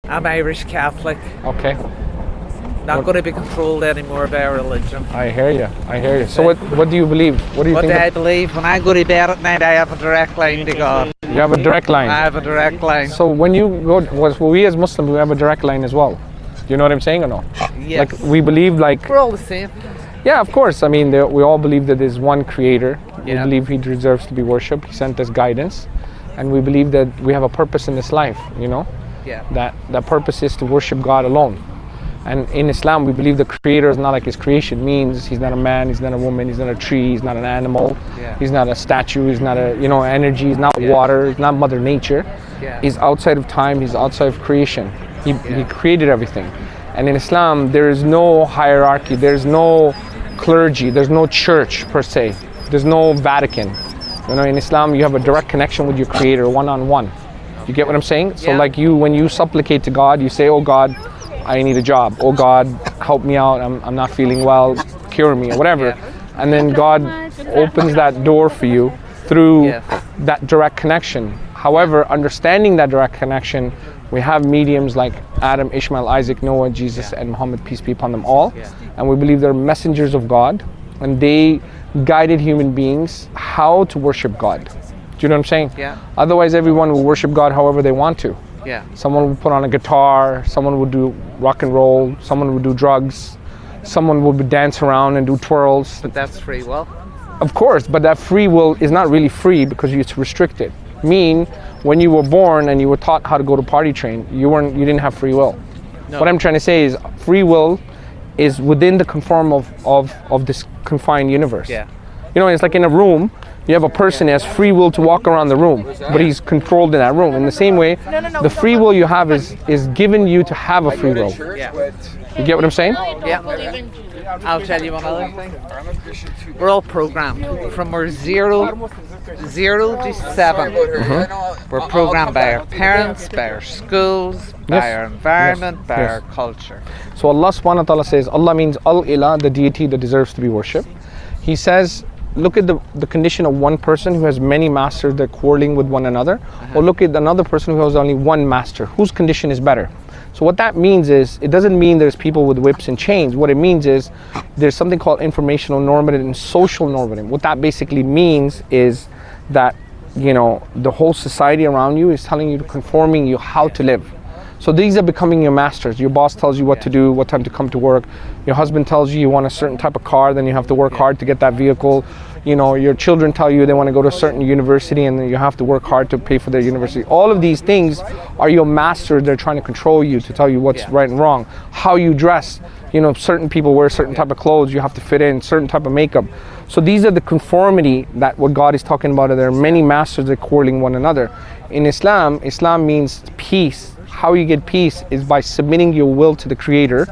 I'm Irish Catholic. Okay. Not going to be controlled anymore by religion. I hear you. So what do you believe? What do you think? What do I believe? When I go to bed at night, I have a direct line to God. You have a direct line? I have a direct line. So when you go, we as Muslims, we have a direct line as well. You know what I'm saying or no? Yes. Like we believe like... We're all the same. Yeah, of course. I mean, we all believe that there's one creator. Yeah. We believe he deserves to be worshipped. He sent us guidance. And we believe that we have a purpose in this life, you know? Yeah. That purpose is to worship God alone. And in Islam, we believe the creator is not like his creation. Means he's not a man, he's not a woman, he's not a tree, he's not an animal, he's not a statue, he's not a, energy, he's not water, he's not Mother Nature. He's outside of time, he's outside of creation. He created everything. And in Islam, there is no hierarchy, there's no clergy, there's no church per se, there's no Vatican. In Islam, you have a direct connection with your creator, one-on-one. You get what I'm saying? So like when you supplicate to God, you say, oh God, I need a job. Oh God, help me out. I'm not feeling well. Cure me or whatever. And then God opens that door for you through that direct connection. However, understanding that direct connection, we have mediums like Adam, Ishmael, Isaac, Noah, Jesus, and Muhammad, peace be upon them all. And we believe they're messengers of God, and they guided human beings how to worship God. Do you know what I'm saying? Yeah. Otherwise, everyone will worship God however they want to. Yeah. Someone would put on a guitar, someone would do rock and roll, someone would do drugs, someone would dance around and do twirls. But that's free will. Of course, but that free will is not really free because it's restricted. When you were born and you were taught how to go to potty train, you didn't have free will. No. What I'm trying to say is free will is within the conform of this confined universe. Yeah. It's like in a room, you have a person who has free will to walk around the room, but he's controlled in that room. In the same way, the free will you have is given you to have a free will. Yeah. You get what I'm saying? Yeah. I'll tell you one other thing. We're all programmed from we're zero to 7. Mm-hmm. We're programmed by our parents, by our schools, by our environment, by our culture. So Allah subhanahu wa ta'ala says, Allah means al-Ilah, the deity that deserves to be worshipped. He says, look at the condition of one person who has many masters, they're quarreling with one another, or look at another person who has only one master. Whose condition is better? So what that means is, it doesn't mean there's people with whips and chains. What it means is there's something called informational normative and social normative. What that basically means is that, the whole society around you is telling you, conforming you how to live. So these are becoming your masters. Your boss tells you what to do, what time to come to work. Your husband tells you want a certain type of car, then you have to work hard to get that vehicle. Your children tell you they want to go to a certain university, and then you have to work hard to pay for their university. All of these things are your masters. They're trying to control you, to tell you what's right and wrong. How you dress. Certain people wear certain type of clothes, you have to fit in, certain type of makeup. So these are the conformity that what God is talking about. There are many masters that are quarreling one another. In Islam means peace. How you get peace is by submitting your will to the Creator,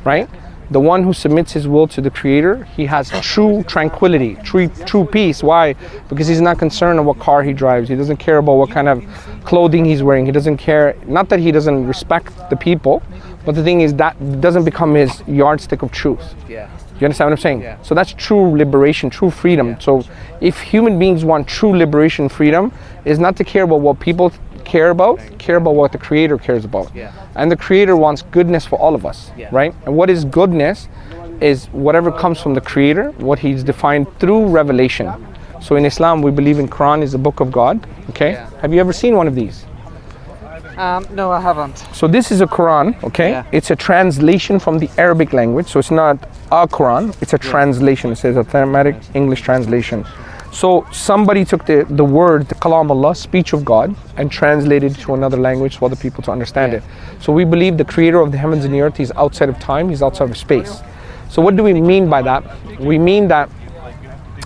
right? The one who submits his will to the Creator, he has true tranquility, true peace. Why? Because he's not concerned about what car he drives. He doesn't care about what kind of clothing he's wearing. He doesn't care, not that he doesn't respect the people, but the thing is that doesn't become his yardstick of truth. Yeah. You understand what I'm saying? Yeah. So that's true liberation, true freedom. Yeah. So if human beings want true liberation, freedom, is not to care about what people care about what the Creator cares about. Yeah. And the Creator wants goodness for all of us, right? And what is goodness is whatever comes from the Creator, what He's defined through revelation. So in Islam, we believe in Quran is the book of God, okay? Yeah. Have you ever seen one of these? No, I haven't. So this is a Quran, okay? Yeah. It's a translation from the Arabic language, so it's not a Quran, it's a translation. It says a thematic English translation. So somebody took the word, the Kalam Allah, speech of God, and translated it to another language for other people to understand it. So we believe the Creator of the heavens and the earth, He's outside of time, He's outside of space. So what do we mean by that? We mean that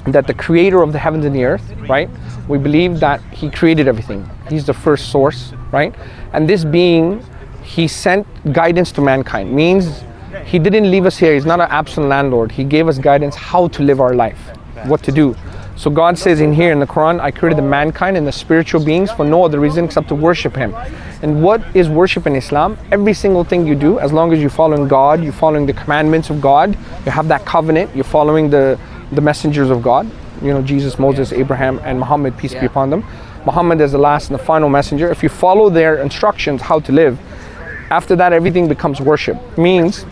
the Creator of the heavens and the earth, right? We believe that He created everything. He's the first source, right? And this being, He sent guidance to mankind. Means He didn't leave us here. He's not an absent landlord. He gave us guidance how to live our life, what to do. So God says in here in the Quran, I created the mankind and the spiritual beings for no other reason except to worship Him. And what is worship in Islam? Every single thing you do, as long as you're following God, you're following the commandments of God, you have that covenant, you're following the messengers of God, Jesus, Moses, Abraham, and Muhammad, peace be upon them. Muhammad is the last and the final messenger. If you follow their instructions how to live, After that, everything becomes worship. Means,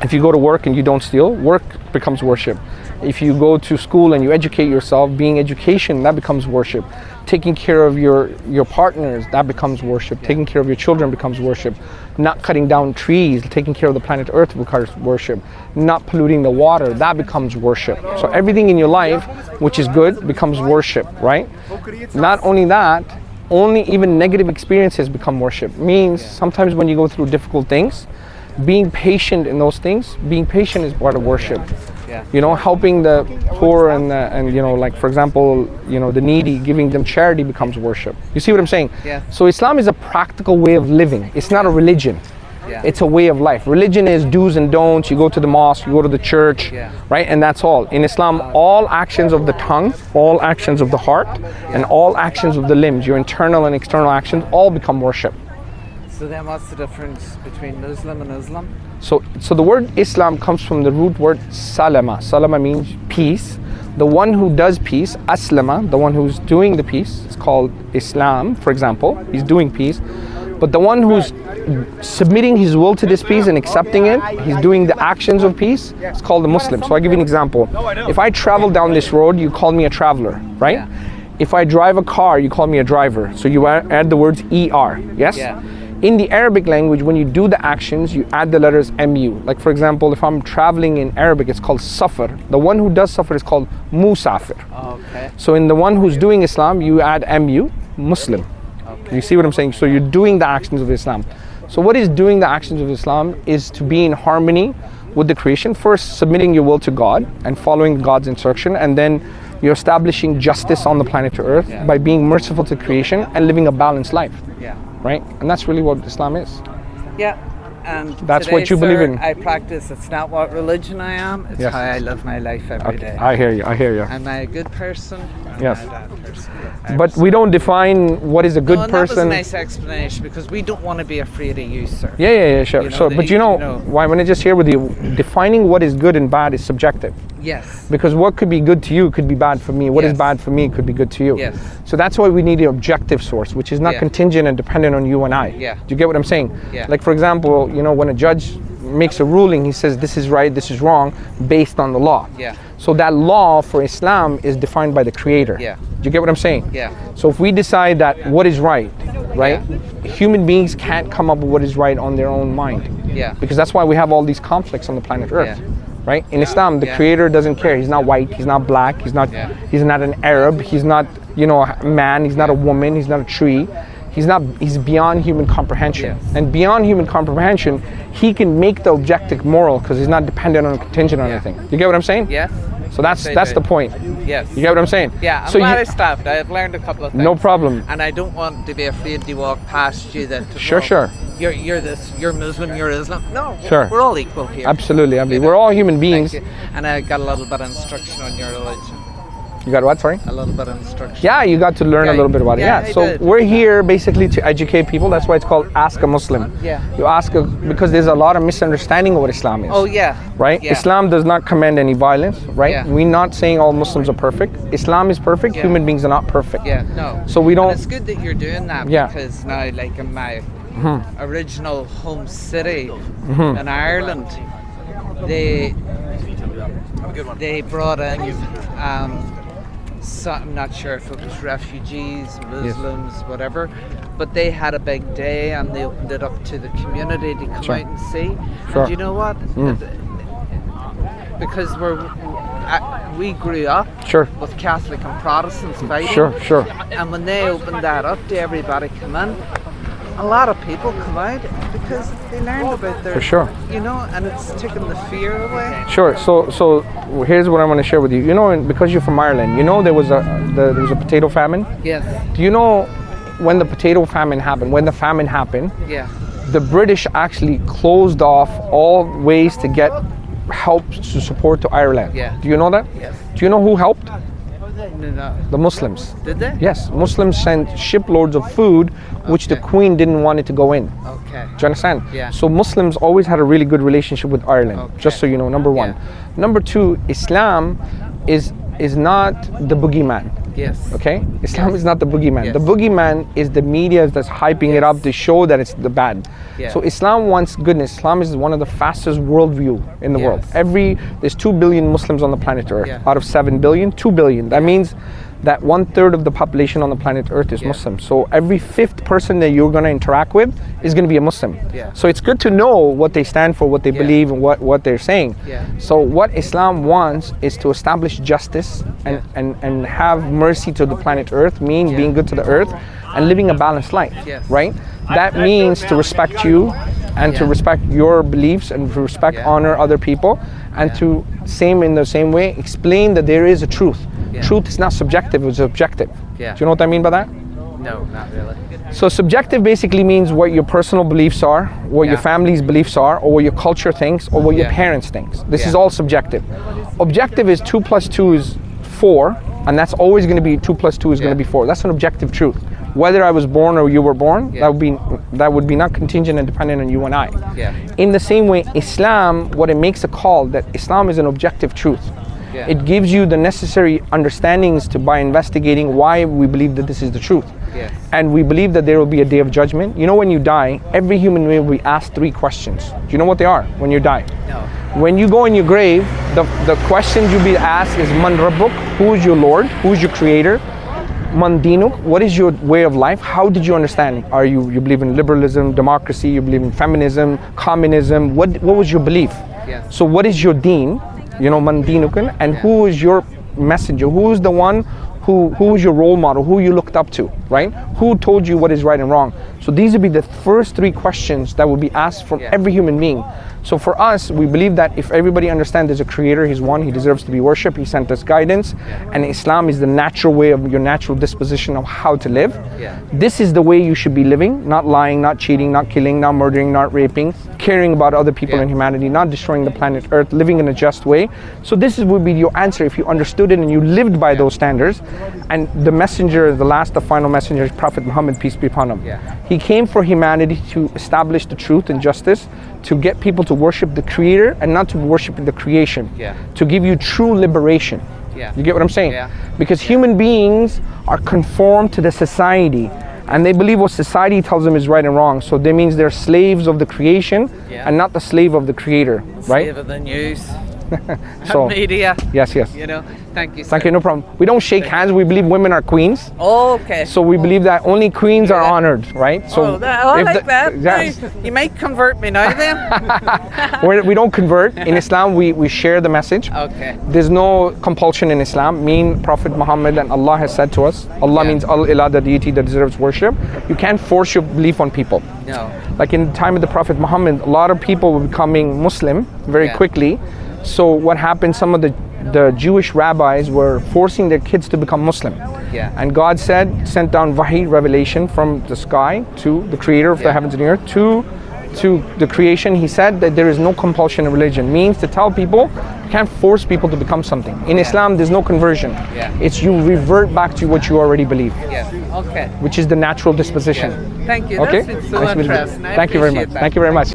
if you go to work and you don't steal, work becomes worship. If you go to school and you educate yourself, being education, that becomes worship. Taking care of your partners, that becomes worship. Taking care of your children becomes worship. Not cutting down trees, taking care of the planet Earth becomes worship. Not polluting the water, that becomes worship. So everything in your life, which is good, becomes worship, right? Not only that, only even negative experiences become worship. Means sometimes when you go through difficult things, being patient in those things, being patient is part of worship. You know, helping the poor and you know, like for example, you know, the needy, giving them charity becomes worship. You see what I'm saying? So Islam is a practical way of living. It's not a religion. It's a way of life. Religion is do's and don'ts. You go to the mosque, you go to the church, right? And that's all. In Islam, all actions of the tongue, all actions of the heart, and all actions of the limbs, your internal and external actions, all become worship. So then what's the difference between Muslim and Islam? So the word Islam comes from the root word salama. Salama means peace. The one who does peace, aslama, the one who's doing the peace, is called Islam, for example. He's doing peace. But the one who's submitting his will to this peace and accepting it, he's doing the actions of peace, it's called a Muslim. So I'll give you an example. If I travel down this road, you call me a traveler, right? If I drive a car, you call me a driver. So you add the words ER, yes? In the Arabic language, when you do the actions, you add the letters MU. Like for example, if I'm traveling in Arabic, it's called safar. The one who does safar is called musafir. So in the one who's doing Islam, you add MU, Muslim. You see what I'm saying? So you're doing the actions of Islam. So what is doing the actions of Islam is to be in harmony with the creation. First, submitting your will to God and following God's instruction, and then you're establishing justice on the planet Earth by being merciful to creation and living a balanced life. Right? And that's really what Islam is. And that's today, what you believe in. I practice. It's not what religion I am. It's how I live my life every day. I hear you. I hear you. Am I a good person? Yes. Am I a bad person? But we don't define what is a good person. That was a nice explanation, because we don't want to be afraid of you, sir. Sure. You know, so, but you know, why I want to just share with you, defining what is good and bad is subjective. Because what could be good to you could be bad for me. What is bad for me could be good to you. So that's why we need an objective source, which is not contingent and dependent on you and I. Do you get what I'm saying? Like for example, you know, when a judge makes a ruling, he says this is right, this is wrong, based on the law. So that law for Islam is defined by the Creator. Do you get what I'm saying? So if we decide that what is right, human beings can't come up with what is right on their own mind. Because that's why we have all these conflicts on the planet Earth. Right? In Islam, the Creator doesn't care. He's not white, he's not black, he's not an Arab, he's not, you know, a man, he's not a woman, he's not a tree. He's beyond human comprehension. And beyond human comprehension, he can make the objective moral because he's not dependent on contingent on anything. You get what I'm saying? So that's the point. You get what I'm saying? I'm glad I stopped. I've learned a couple of things. No problem. And I don't want to be afraid to walk past you that you're this, you're Muslim, you're Islam. No, we're all equal here. Absolutely. We're all human beings. And I got a little bit of instruction on your religion. You got what, sorry? A little bit of instruction. Yeah, you got to learn a little bit about it. So we're here basically to educate people. That's why it's called Ask a Muslim. You ask because there's a lot of misunderstanding of what Islam is. Right? Islam does not commend any violence, right? We're not saying all Muslims are perfect. Islam is perfect. Human beings are not perfect. So we don't. And it's good that you're doing that, because now, like in my original home city in Ireland, they brought in so I'm not sure if it was refugees, Muslims, whatever, but they had a big day and they opened it up to the community to come out and see. And you know what? Because we grew up with Catholic and Protestants fighting. And when they opened that up to everybody come in, a lot of people come out because they learned about their, you know, and it's taken the fear away. So here's what I want to share with you. You know, because you're from Ireland, you know there was a potato famine. Do you know when the potato famine happened? When the famine happened, the British actually closed off all ways to get help to support to Ireland. Do you know that? Do you know who helped? No. The Muslims. Did they? Yes, Muslims sent shiploads of food, which the Queen didn't want it to go in. Do you understand? So Muslims always had a really good relationship with Ireland, just so you know, number one. Number two, Islam is not the boogeyman. Yes. Okay? Islam Yes. is not the boogeyman. Yes. The boogeyman is the media that's hyping it up to show that it's the bad. Yeah. So Islam wants goodness. Islam is one of the fastest worldview in the world. Yes. There's 2 billion Muslims on the planet Earth. Yeah. Out of 7 billion, 2 billion. That means that 1/3 of the population on the planet Earth is Yeah. Muslim. So every 5th person that you're going to interact with is going to be a Muslim. Yeah. So it's good to know what they stand for, what they Yeah. believe, and what they're saying. Yeah. So what Islam wants is to establish justice and have mercy to the planet Earth, mean Yeah. being good to the earth and living a balanced life, Yes. right? That means to respect you and to Yeah. respect your beliefs and to respect, Yeah. honor other people, and to in the same way explain that there is a truth. Yeah. Truth is not subjective, it's objective. Yeah. Do you know what I mean by that? No, not really. So subjective basically means what your personal beliefs are, what your Yeah. family's beliefs are, or what your culture thinks, or what your Yeah. parents thinks. This is Yeah. all subjective. Objective is 2 + 2 is 4, and that's always going to be 2 + 2 is going to Yeah. be 4. That's an objective truth. Whether I was born or you were born, Yeah. that would be not contingent and dependent on you and I. Yeah. In the same way, Islam, what it makes a call that Islam is an objective truth. Yeah. It gives you the necessary understandings by investigating why we believe that this is the truth. Yes. And we believe that there will be a day of judgment. You know, when you die, every human being will be asked 3 questions. Do you know what they are when you die? No. When you go in your grave, the questions you'll be asked is Man Rabbuk, who is your Lord, who is your creator? Man Dinuk, what is your way of life? How did you understand? You believe in liberalism, democracy, you believe in feminism, communism? What was your belief? Yeah. So what is your deen? You know, Man Dinukun, and Yeah. who is your messenger? Who is the one who is your role model, who you looked up to, right? Who told you what is right and wrong? So these would be the first 3 questions that will be asked from Yeah. every human being. So for us, we believe that if everybody understands there's a creator, he's one, he deserves to be worshipped, he sent us guidance, and Islam is the natural way of your natural disposition of how to live. Yeah. This is the way you should be living, not lying, not cheating, not killing, not murdering, not raping, caring about other people Yeah. and humanity, not destroying the planet Earth, living in a just way. So this would be your answer if you understood it and you lived by those standards. And the messenger, the final messenger is Prophet Muhammad, peace be upon him. Yeah. He came for humanity to establish the truth and justice, to get people to worship the creator and not to worship the creation. Yeah. To give you true liberation. Yeah. You get what I'm saying? Yeah. Because human beings are conformed to the society and they believe what society tells them is right and wrong. So that means they're slaves of the creation Yeah. and not the slave of the creator, right? Slave of the news. So Media. yes. You know. Thank you. Thank sir. you, no problem. We don't shake hands. We believe women are queens. Okay. So we believe that only queens are honored, right? So I if like that. Yes. You might convert me now then. We don't convert. In Islam, we share the message. Okay. There's no compulsion in Islam. Prophet Muhammad and Allah has said to us, Allah Yeah. means al-Ilah, the deity that deserves worship. You can't force your belief on people. No. Like in the time of the Prophet Muhammad, a lot of people were becoming Muslim very Yeah. quickly. So what happened, some of the Jewish rabbis were forcing their kids to become Muslim. Yeah. And God sent down wahi, revelation from the sky to the creator of the Yeah. heavens and the earth, to the creation. He said that there is no compulsion in religion. Means to tell people, you can't force people to become something. In Islam, there's no conversion. Yeah. It's you revert back to what you already believe, Yes. Okay. which is the natural disposition. Thank you. Okay? That's been so Nice meeting you. interesting. I Thank you very much. appreciate that. Thank you very much.